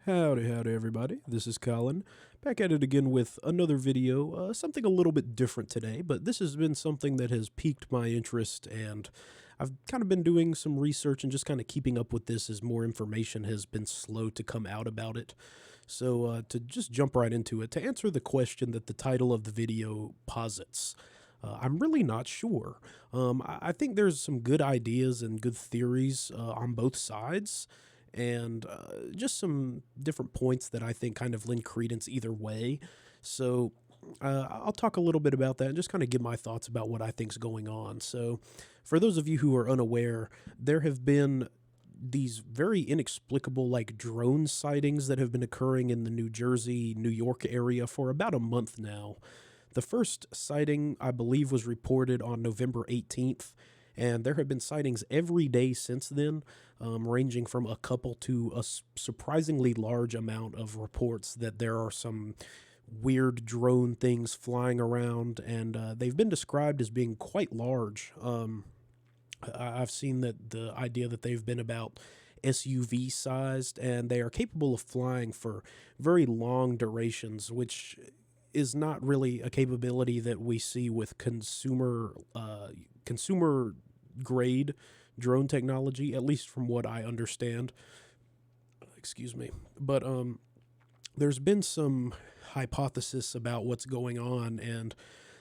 Howdy, everybody. This is Colin. Back at it again with another video. Something a little bit different today, but this has been something that has piqued my interest, and I've kind of been doing some research and just kind of keeping up with this as more information has been slow to come out about it. So, to just jump right into it, to answer the question that the title of the video posits, I'm really not sure. I think there's some good ideas and good theories on both sides, and just some different points that I think kind of lend credence either way. So I'll talk a little bit about that and just kind of give my thoughts about what I think's going on. So, for those of you who are unaware, there have been these very inexplicable like drone sightings that have been occurring in the New Jersey, New York area for about a month now. The first sighting, I believe, was reported on November 18th, and there have been sightings every day since then, ranging from a couple to a surprisingly large amount of reports that there are some weird drone things flying around, and they've been described as being quite large. I've seen that the idea that they've been about SUV sized, and they are capable of flying for very long durations, which is not really a capability that we see with consumer grade drone technology, at least from what I understand. Excuse me, but there's been some hypothesis about what's going on, and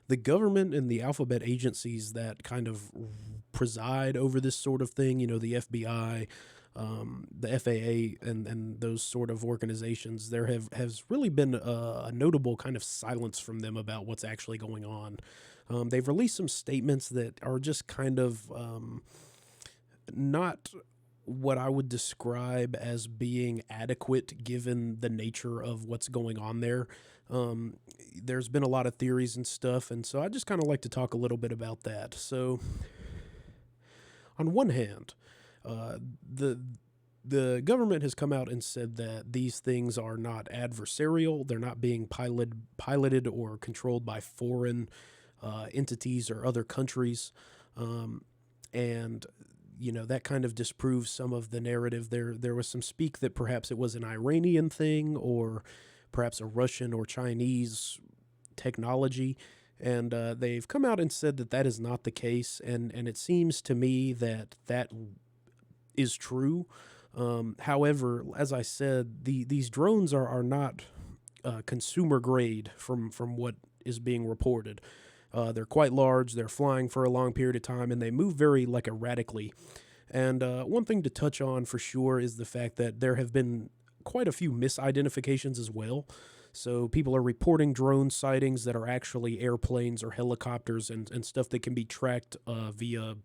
the government and the alphabet agencies that kind of preside over this sort of thing, the FBI, the FAA, and those sort of organizations, there has really been a notable kind of silence from them about what's actually going on. They've released some statements that are just kind of not what I would describe as being adequate given the nature of what's going on there. There's been a lot of theories and stuff, and so I just kind of like to talk a little bit about that. So, on one hand, uh, the the government has come out and said that these things are not adversarial. They're not being piloted or controlled by foreign entities or other countries, and that kind of disproves some of the narrative. There was some speak that perhaps it was an Iranian thing or perhaps a Russian or Chinese technology. And they've come out and said that that is not the case, and it seems to me that that is true. However, as I said, these drones are not consumer grade from what is being reported. They're quite large. They're flying for a long period of time, and they move very like erratically. And one thing to touch on for sure is the fact that there have been quite a few misidentifications as well. So people are reporting drone sightings that are actually airplanes or helicopters and stuff that can be tracked via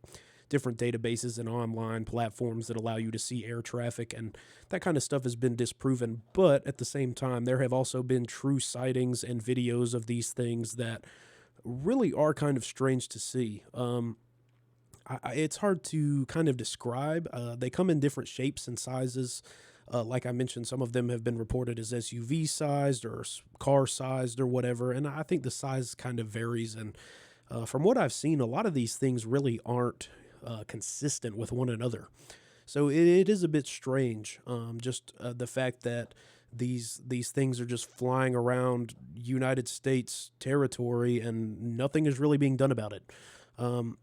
different databases and online platforms that allow you to see air traffic, and that kind of stuff has been disproven. But at the same time, there have also been true sightings and videos of these things that really are kind of strange to see. It's hard to kind of describe. They come in different shapes and sizes. Like I mentioned, some of them have been reported as SUV sized or car sized or whatever, and I think the size kind of varies. And from what I've seen, a lot of these things really aren't consistent with one another. So it is a bit strange. Just the fact that these things are just flying around United States territory and nothing is really being done about it. Um,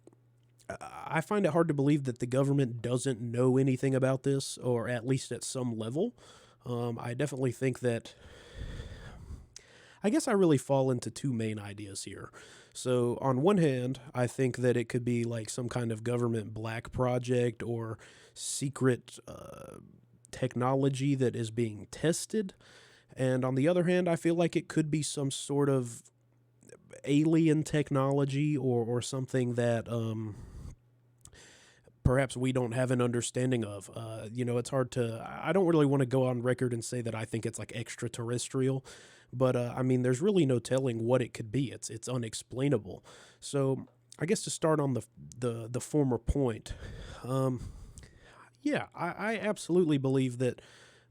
I find it hard to believe that the government doesn't know anything about this, or at least at some level. I definitely think that I guess I really fall into two main ideas here. So, on one hand, I think that it could be like some kind of government black project or secret technology that is being tested. And on the other hand, I feel like it could be some sort of alien technology or something that perhaps we don't have an understanding of. It's hard to. I don't really want to go on record and say that I think it's like extraterrestrial, but I mean, there's really no telling what it could be. It's unexplainable. So I guess to start on the former point, um, yeah, I absolutely believe that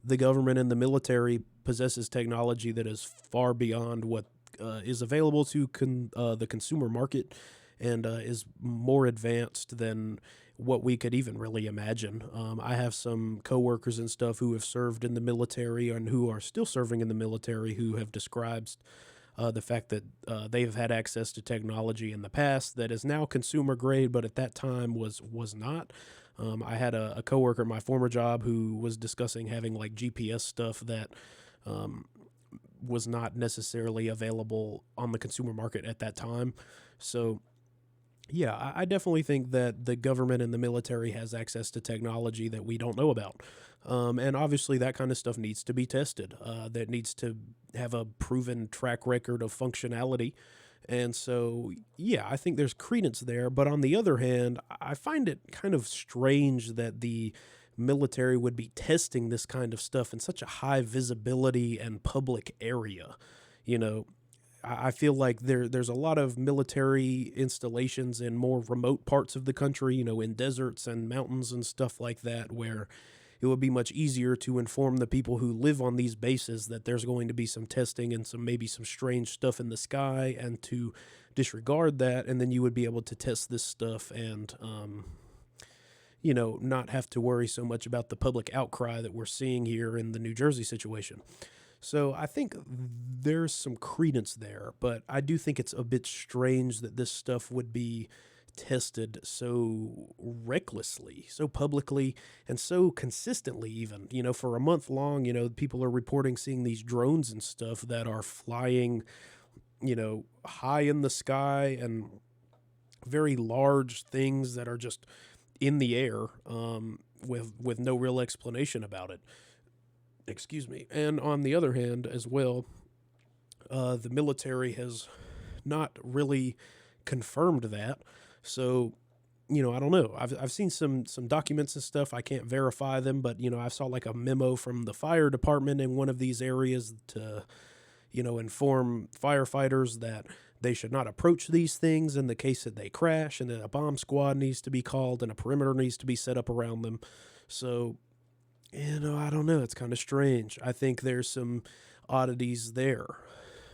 the government and the military possesses technology that is far beyond what is available to the consumer market, and is more advanced than what we could even really imagine. I have some coworkers and stuff who have served in the military and who are still serving in the military who have described the fact that they've had access to technology in the past that is now consumer grade, but at that time was not. I had a coworker at my former job who was discussing having like GPS stuff that um, was not necessarily available on the consumer market at that time. So yeah, I definitely think that the government and the military has access to technology that we don't know about. And obviously, that kind of stuff needs to be tested. That needs to have a proven track record of functionality. And so, yeah, I think there's credence there. But on the other hand, I find it kind of strange that the military would be testing this kind of stuff in such a high visibility and public area. You know, I feel like there's a lot of military installations in more remote parts of the country, in deserts and mountains and stuff like that, where it would be much easier to inform the people who live on these bases that there's going to be some testing and some maybe some strange stuff in the sky, and to disregard that, and then you would be able to test this stuff and not have to worry so much about the public outcry that we're seeing here in the New Jersey situation. So I think there's some credence there, but I do think it's a bit strange that this stuff would be tested so recklessly, so publicly, and so consistently, even, for a month long. People are reporting seeing these drones and stuff that are flying, high in the sky, and very large things that are just in the air, with no real explanation about it. Excuse me. And on the other hand, as well, the military has not really confirmed that. So, I don't know. I've seen some documents and stuff. I can't verify them, but I saw like a memo from the fire department in one of these areas to, inform firefighters that they should not approach these things in the case that they crash, and that a bomb squad needs to be called and a perimeter needs to be set up around them. So, I don't know. It's kind of strange. I think there's some oddities there.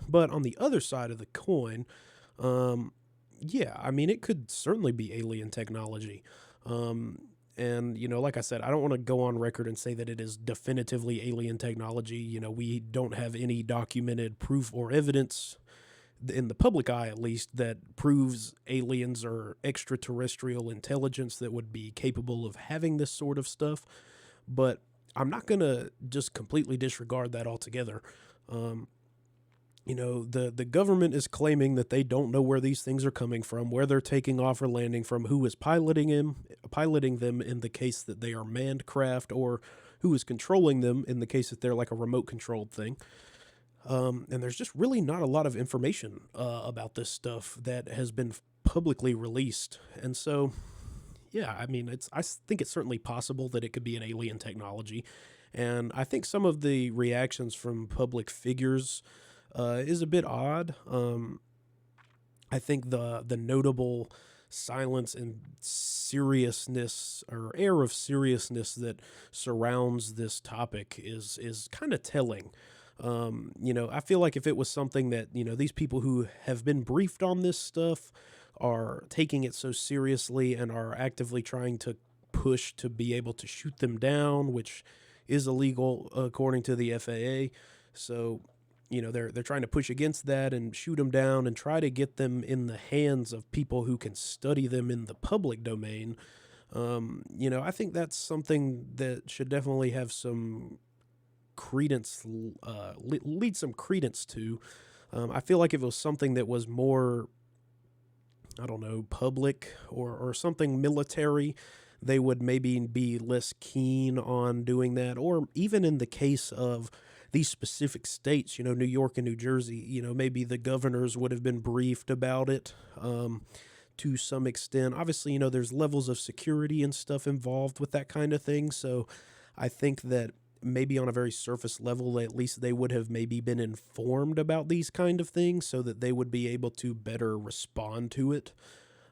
But on the other side of the coin, um, yeah, I mean, it could certainly be alien technology. And, like I said, I don't want to go on record and say that it is definitively alien technology. We don't have any documented proof or evidence in the public eye, at least, that proves aliens or extraterrestrial intelligence that would be capable of having this sort of stuff. But I'm not going to just completely disregard that altogether. Um, the government is claiming that they don't know where these things are coming from, where they're taking off or landing from, who is piloting them in the case that they are manned craft, or who is controlling them in the case that they're like a remote controlled thing. And there's just really not a lot of information about this stuff that has been publicly released. And so, yeah, I mean, I think it's certainly possible that it could be an alien technology. And I think some of the reactions from public figures is a bit odd. I think the notable silence and seriousness, or air of seriousness, that surrounds this topic is kind of telling. I feel like if it was something that, these people who have been briefed on this stuff are taking it so seriously and are actively trying to push to be able to shoot them down, which is illegal according to the FAA. So, they're trying to push against that and shoot them down and try to get them in the hands of people who can study them in the public domain. I think that's something that should definitely have some credence, lead some credence to. I feel like if it was something that was more, I don't know, public, or something military, they would maybe be less keen on doing that. Or even in the case of these specific states, New York and New Jersey, maybe the governors would have been briefed about it to some extent. Obviously, there's levels of security and stuff involved with that kind of thing. So I think that maybe on a very surface level, at least they would have maybe been informed about these kind of things so that they would be able to better respond to it.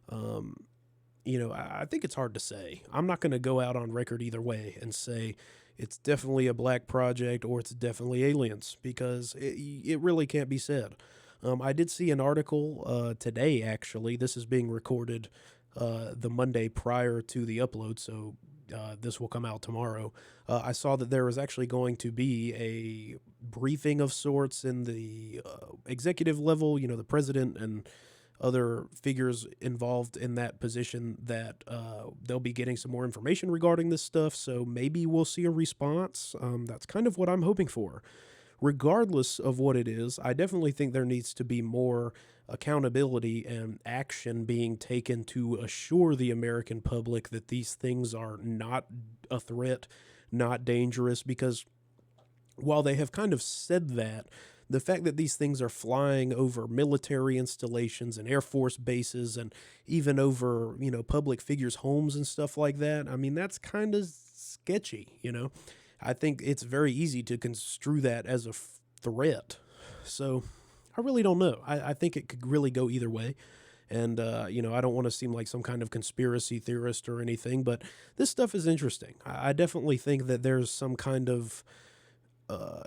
I think it's hard to say. I'm not going to go out on record either way and say it's definitely a black project or it's definitely aliens, because it really can't be said. I did see an article today, actually. This is being recorded the Monday prior to the upload, so this will come out tomorrow. I saw that there was actually going to be a briefing of sorts in the executive level, the president and other figures involved in that position, that they'll be getting some more information regarding this stuff. So maybe we'll see a response. That's kind of what I'm hoping for. Regardless of what it is, I definitely think there needs to be more accountability and action being taken to assure the American public that these things are not a threat, not dangerous, because while they have kind of said that, the fact that these things are flying over military installations and Air Force bases and even over, public figures' homes and stuff like that, I mean, that's kind of sketchy. I think it's very easy to construe that as a threat. So I really don't know. I think it could really go either way. And, I don't want to seem like some kind of conspiracy theorist or anything, but this stuff is interesting. I definitely think that there's some kind of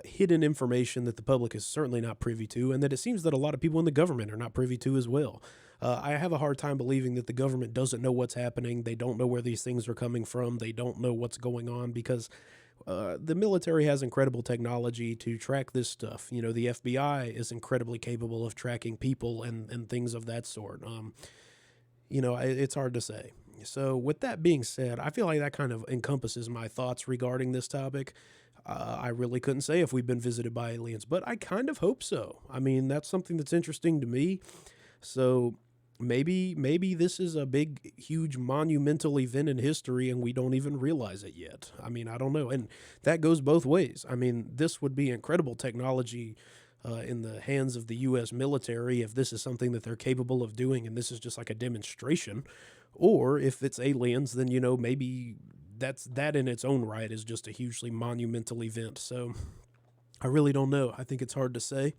hidden information that the public is certainly not privy to, and that it seems that a lot of people in the government are not privy to as well. I have a hard time believing that the government doesn't know what's happening. They don't know where these things are coming from. They don't know what's going on, because the military has incredible technology to track this stuff. The FBI is incredibly capable of tracking people and things of that sort. It's hard to say. So with that being said, I feel like that kind of encompasses my thoughts regarding this topic. I really couldn't say if we've been visited by aliens, but I kind of hope so. I mean, that's something that's interesting to me. So maybe this is a big, huge, monumental event in history and we don't even realize it yet. I mean, I don't know. And that goes both ways. I mean, this would be incredible technology in the hands of the U.S. military if this is something that they're capable of doing and this is just like a demonstration. Or if it's aliens, then, maybe that in its own right is just a hugely monumental event. So I really don't know. I think it's hard to say.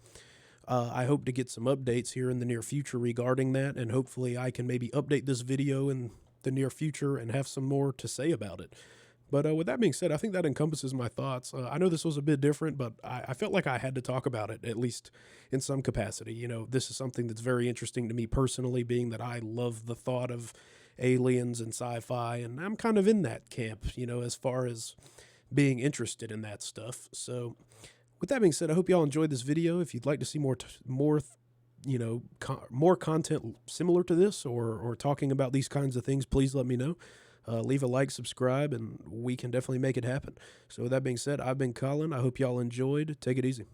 I hope to get some updates here in the near future regarding that, and hopefully I can maybe update this video in the near future and have some more to say about it. But with that being said, I think that encompasses my thoughts. I know this was a bit different, but I felt like I had to talk about it, at least in some capacity. This is something that's very interesting to me personally, being that I love the thought of aliens and sci-fi, and I'm kind of in that camp, as far as being interested in that stuff. So with that being said, I hope y'all enjoyed this video. If you'd like to see more content similar to this, or talking about these kinds of things, please let me know. Leave a like, subscribe, and we can definitely make it happen. So with that being said, I've been Colin. I hope y'all enjoyed. Take it easy.